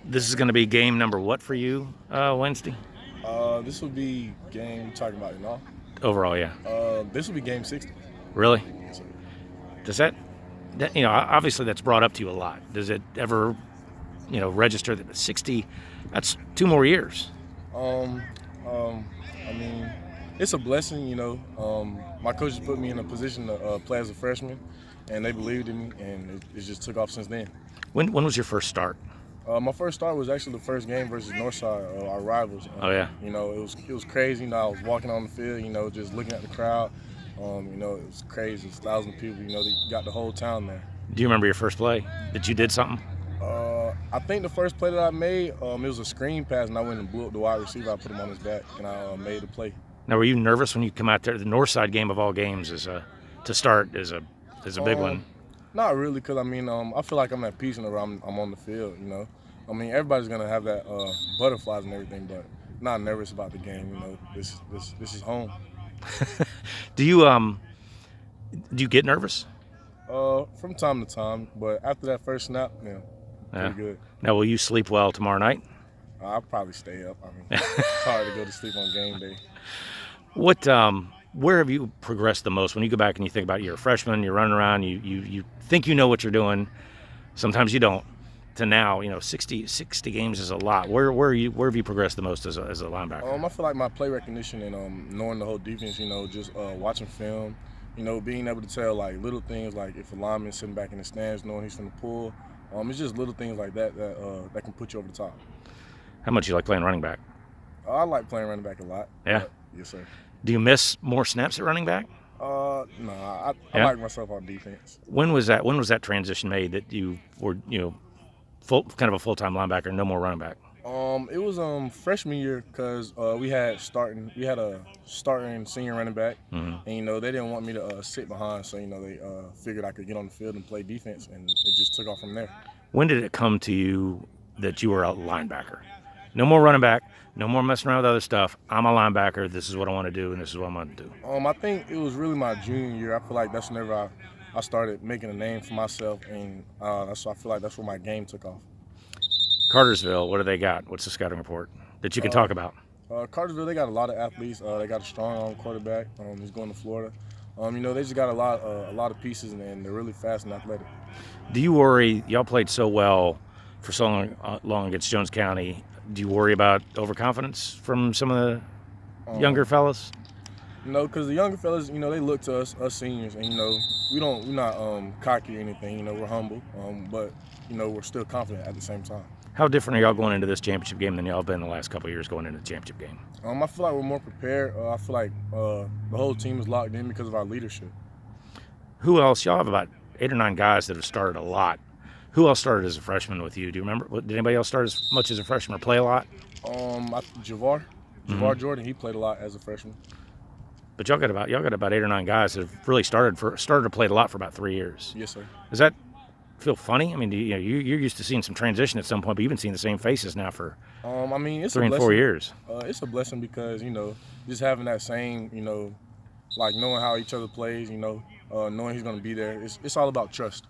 This is going to be game number what for you Wednesday? This will be game talking about, Overall, yeah. This will be game 60. Really? Yes, sir. Does that obviously that's brought up to you a lot. Does it ever, register that 60, that's 2 more years? Um, I mean, it's a blessing, My coaches put me in a position to play as a freshman, and they believed in me, and it just took off since then. When was your first start? My first start was actually the first game versus Northside, our rivals. Oh, yeah. It was crazy. I was walking on the field, just looking at the crowd. It was crazy. It's 1,000 people. They got the whole town there. Do you remember your first play that you did something? I think the first play that I made, it was a screen pass, and I went and blew up the wide receiver. I put him on his back, and I made the play. Now, were you nervous when you come out there? The Northside game of all games to start is a big one. Not really, because I feel like I'm at peace whenever I'm on the field. Everybody's gonna have that butterflies and everything, but not nervous about the game. This is home. Do you get nervous? From time to time, but after that first snap, pretty good. Now, will you sleep well tomorrow night? I'll probably stay up. It's hard to go to sleep on game day. Where have you progressed the most? When you go back and you think about you're a freshman, you're running around, you think you know what you're doing. Sometimes you don't. To now, 60 games is a lot. Where have you progressed the most as a linebacker? I feel like my play recognition and knowing the whole defense, just watching film, being able to tell like little things like if a lineman's sitting back in the stands, knowing he's from the pull. It's just little things like that that can put you over the top. How much you like playing running back? I like playing running back a lot. Yeah. Yes, sir. Do you miss more snaps at running back? No, I like myself on defense. When was that transition made that you were, kind of a full-time linebacker, no more running back? It was freshman year because we had a starting senior running back, and they didn't want me to sit behind, so they figured I could get on the field and play defense, and it just took off from there. When did it come to you that you were a linebacker? No more running back, no more messing around with other stuff. I'm a linebacker. This is what I want to do, and this is what I'm going to do. I think it was really my junior year. I feel like that's whenever I started making a name for myself, and I feel like that's where my game took off. Cartersville, what do they got? What's the scouting report that you can talk about? Cartersville, they got a lot of athletes. They got a strong quarterback. He's going to Florida. They just got a lot of pieces, and they're really fast and athletic. Do you worry? Y'all played so well for so long against Jones County. Do you worry about overconfidence from some of the younger fellas? No, because the younger fellas, they look to us seniors, and we're not cocky or anything. We're humble, but we're still confident at the same time. How different are y'all going into this championship game than y'all have been the last couple of years going into the championship game? I feel like we're more prepared. I feel like the whole team is locked in because of our leadership. Who else? Y'all have about 8 or 9 guys that have started a lot. Who else started as a freshman with you? Do you remember? Did anybody else start as much as a freshman or play a lot? Javar Jordan, he played a lot as a freshman. But y'all got about 8 or 9 guys that have really started to play a lot for about 3 years. Yes, sir. Does that feel funny? You're used to seeing some transition at some point, but you've been seeing the same faces now for it's 3 and 4 years. It's a blessing because just having that same like knowing how each other plays, knowing he's going to be there. It's all about trust.